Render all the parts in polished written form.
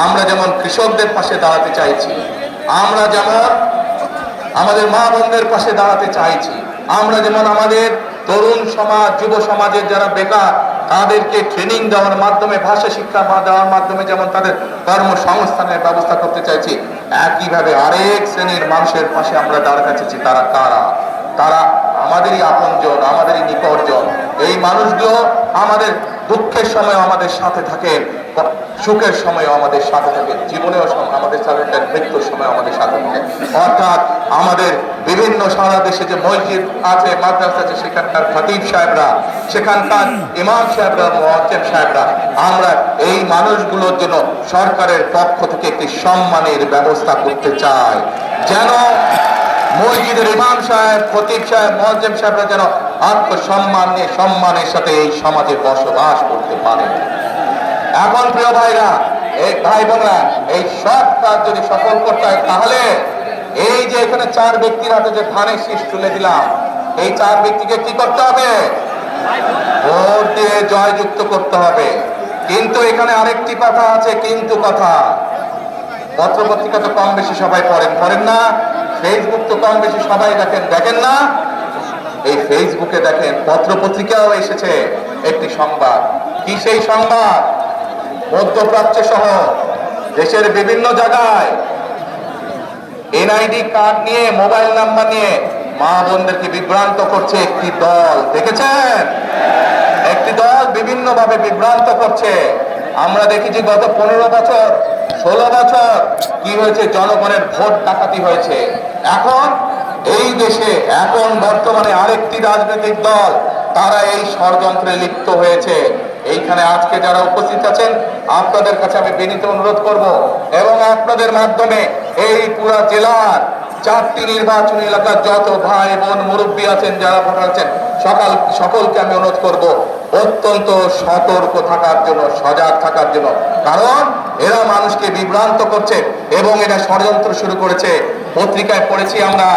আমরা যেমন কৃষকদের পাশে দাঁড়াতে চাইছি, আমরা যেমন আমাদের মা বোনদের পাশে দাঁড়াতে চাইছি, আমরা যেমন আমাদের তরুণ সমাজ, যুব সমাজের যারা বেকার তাদেরকে ট্রেনিং দেওয়ার মাধ্যমে, ভাষা শিক্ষা দেওয়ার মাধ্যমে যেমন তাদের কর্মসংস্থানের ব্যবস্থা করতে চাইছি, একইভাবে আরেক শ্রেণীর মানুষের পাশে আমরা দাঁড়াতে চাইছি। তারা কারা? তারা আমাদেরই আপনজন, আমাদেরই নিকটজন। এই মানুষগুলো আমাদের দুঃখের সময় আমাদের সাথে থাকেন, সুখের সময় আমাদের সাথে থাকেন, জীবনেও আমাদের সাথে থাকেন, মৃত্যুর সময় আমাদের সাথে থাকেন। অর্থাৎ আমাদের বিভিন্ন সারা দেশে যে মসজিদ আছে, মাদ্রাসা আছে, সেখানকার খতিব সাহেবরা, সেখানকার ইমাম সাহেবরা, মুয়াজ্জিন সাহেবরা, আমরা এই মানুষগুলোর জন্য সরকারের পক্ষ থেকে একটি সম্মানের ব্যবস্থা করতে চাই, যেন মসজিদের ইমাম সাহেব, খতিব সাহেব, মুয়াজ্জিন সাহেবরা যেন আত্মসম্মান নিয়ে সম্মানের সাথে এই সমাজে বসবাস করতে পারে। এখন প্রিয় ভাইরা, এই ভাই বোনরা, এই সব কাজ যদি সফল করতে হয়, তাহলে এই যে এখানে 4 ব্যক্তির হাতে যে ধানের শীষ তুলে দিলাম, এই 4 ব্যক্তিকে কি করতে হবে? ভোট দিয়ে জয়যুক্ত করতে হবে। কিন্তু এখানে আরেকটি কথা আছে, কিন্তু কথা। পত্রপত্রিকা তো কম বেশি সবাই পড়েন না? ফেসবুক তো কম বেশি সবাই দেখেন না? এই ফেসবুকে দেখেন, পত্রপত্রিকাও এসেছে একটি সংবাদ। কি সেই সংবাদ? মধ্যপ্রাচ্য সহ দেশের বিভিন্ন জায়গায় এনআইডি কার্ড নিয়ে, মোবাইল নাম্বার নিয়ে মা বোনদেরকে বিভ্রান্ত করছে একটি দল। দেখেছেন? একটি দল বিভিন্ন ভাবে বিভ্রান্ত করছে। আমরা দেখেছি গত 15 বছর, 16 বছর কি হয়েছে, জনগণের ভোট ডাকাতি হয়েছে। এখন এই দেশে এখন বর্তমানে আরেকটি রাজনৈতিক দল, তারা এই ষড়যন্ত্রে লিপ্ত হয়েছে। এইখানে আজকে যারা উপস্থিত আছেন, আপনাদের কাছে আমি বিনীত অনুরোধ করব, এবং আপনাদের মাধ্যমে এই পুরা জেলার 4টি নির্বাচনী এলাকার যত ভাই বোন মুরব্বী আছেন, যারা ভোটার আছেন, সকলকে আমি অনুরোধ করব অত্যন্ত সতর্ক থাকার জন্য, সজাগ থাকার জন্য। কারণ এরা মানুষকে বিভ্রান্ত করছে এবং এটা ষড়যন্ত্র শুরু করেছে। পত্রিকায় পড়েছি আমরা,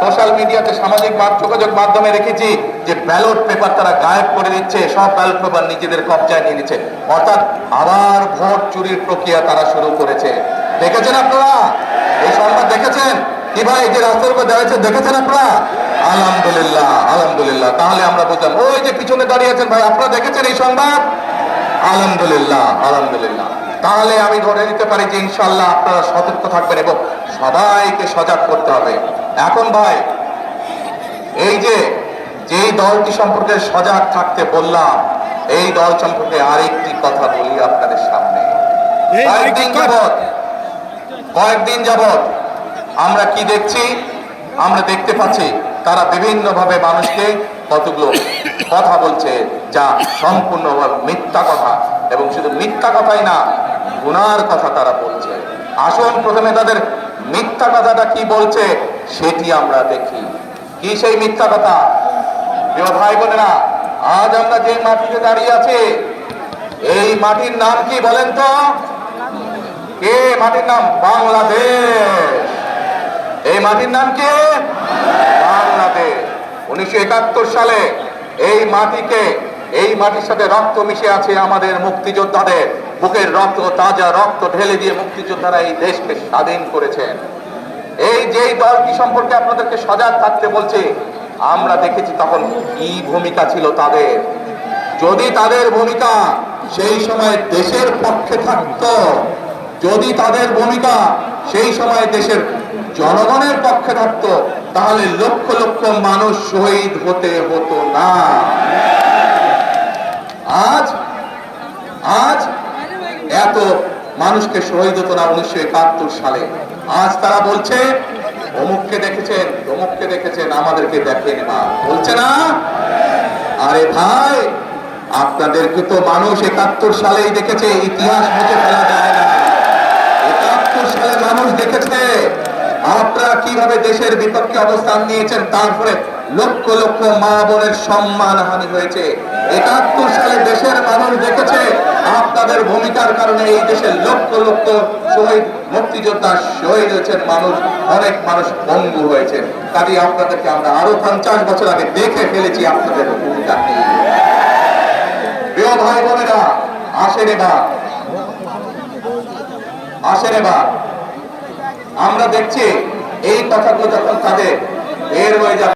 সোশ্যাল মিডিয়াতে, সামাজিক যোগাযোগ মাধ্যমে রেখেছি যে ব্যালট পেপার তারা গায়েব করে দিচ্ছে, সব ব্যালট পেপার নিজেদের কবজায় নিয়ে নিচ্ছে। অর্থাৎ আবার ভোট চুরির প্রক্রিয়া তারা শুরু করেছে। দেখেছেন আপনারা? এই সংবাদ দেখেছেন? কি ভাই, যে রাস্তার উপর দাঁড়িয়েছে, দেখেছেন আপনারা? আলহামদুলিল্লাহ, আলহামদুলিল্লাহ। তাহলে আমরা বুঝলাম, ওই যে পিছনে দাঁড়িয়ে আছেন ভাই, আপনারা দেখেছেন এই সংবাদ? আলহামদুলিল্লাহ, আলহামদুলিল্লাহ। তাহলে আমি ধরে নিতে পারি যে ইনশাআল্লাহ আপনারা সতর্ক থাকবেন এবং সবাইকে সজাগ করতে হবে। এখন ভাই, এই যে যেই দলটি সম্পর্কে সজাগ থাকতে বললাম, এই দল সম্পর্কে আরেকটি কথা বলি আপনাদের সামনে। কয়েকদিন যাবত আমরা কি দেখছি? আমরা দেখতে পাচ্ছি তারা বিভিন্ন ভাবে মানুষকে কতগুলো কথা বলছে, যা সম্পূর্ণভাবে মিথ্যা কথা, এবং শুধু মিথ্যা কথাই না, গুনার কথা তারা বলছে। আসুন প্রথমে তাদের মিথ্যা কথাটা কি বলছে সেটি আমরা দেখি। কি সেই মিথ্যা কথা? প্রিয় ভাই বোনেরা, আজ আমরা যে মাটিতে দাঁড়িয়ে আছি, এই মাটির নাম কি বলেন তো? কে? মাটির নাম বাংলাদেশ। এই মাটির নাম কি? বাংলাদেশ। 1971 সালে এই মাটিকে, এই মাটির সাথে রক্ত মিশে আছে আমাদের মুক্তিযোদ্ধাদের, বুকের রক্ত, তাজা রক্ত ঢেলে দিয়ে মুক্তিযোদ্ধারা এই দেশকে স্বাধীন করেছেন। এই যেই দলটি সম্পর্কে আপনাদেরকে সজাগ থাকতে বলছে, আমরা দেখেছি তখন কি ভূমিকা ছিল তাদের। যদি তাদের ভূমিকা সেই সময় দেশের পক্ষে থাকতো, যদি তাদের ভূমিকা সেই সময় দেশের জনগণের পক্ষে থাকতো, তাহলে লক্ষ লক্ষ মানুষ শহীদ হতে হতো না। আজ এত মানুষকে শহীদ হতো না 1971 সালে। আজ তারা বলছে অমুককে দেখেছেন, অমুককে দেখেছেন, আমাদেরকে দেখেন না, বলছে না? আরে ভাই, আপনাদেরকে তো মানুষ 71 সালেই দেখেছে, ইতিহাস মুছে ফেলা যায় না। 71 সালে মানুষ দেখেছে আপনারা কিভাবে দেশের বিপক্ষে অবস্থান নিয়েছেন, তারপরে লক্ষ লক্ষ মা বোনের সম্মান হানি হয়েছে। 71 সালে দেশের মানুষ দেখেছে আপনাদের ভূমিকার কারণে এই দেশের লক্ষ লক্ষ শহীদ মুক্তিযোদ্ধা শহীদ হয়েছেন, অনেক মানুষ পঙ্গু হয়েছে। কাজে আপনাদেরকে আমরা আরো 50 বছর আগে দেখে ফেলেছি আপনাদের ভূমিকা কি। প্রিয় ভাই বোনেরা, আসেন এবার আসেন এবার আমরা দেখছি এই কথাগুলো যখন তাদের বের হয়ে যাবে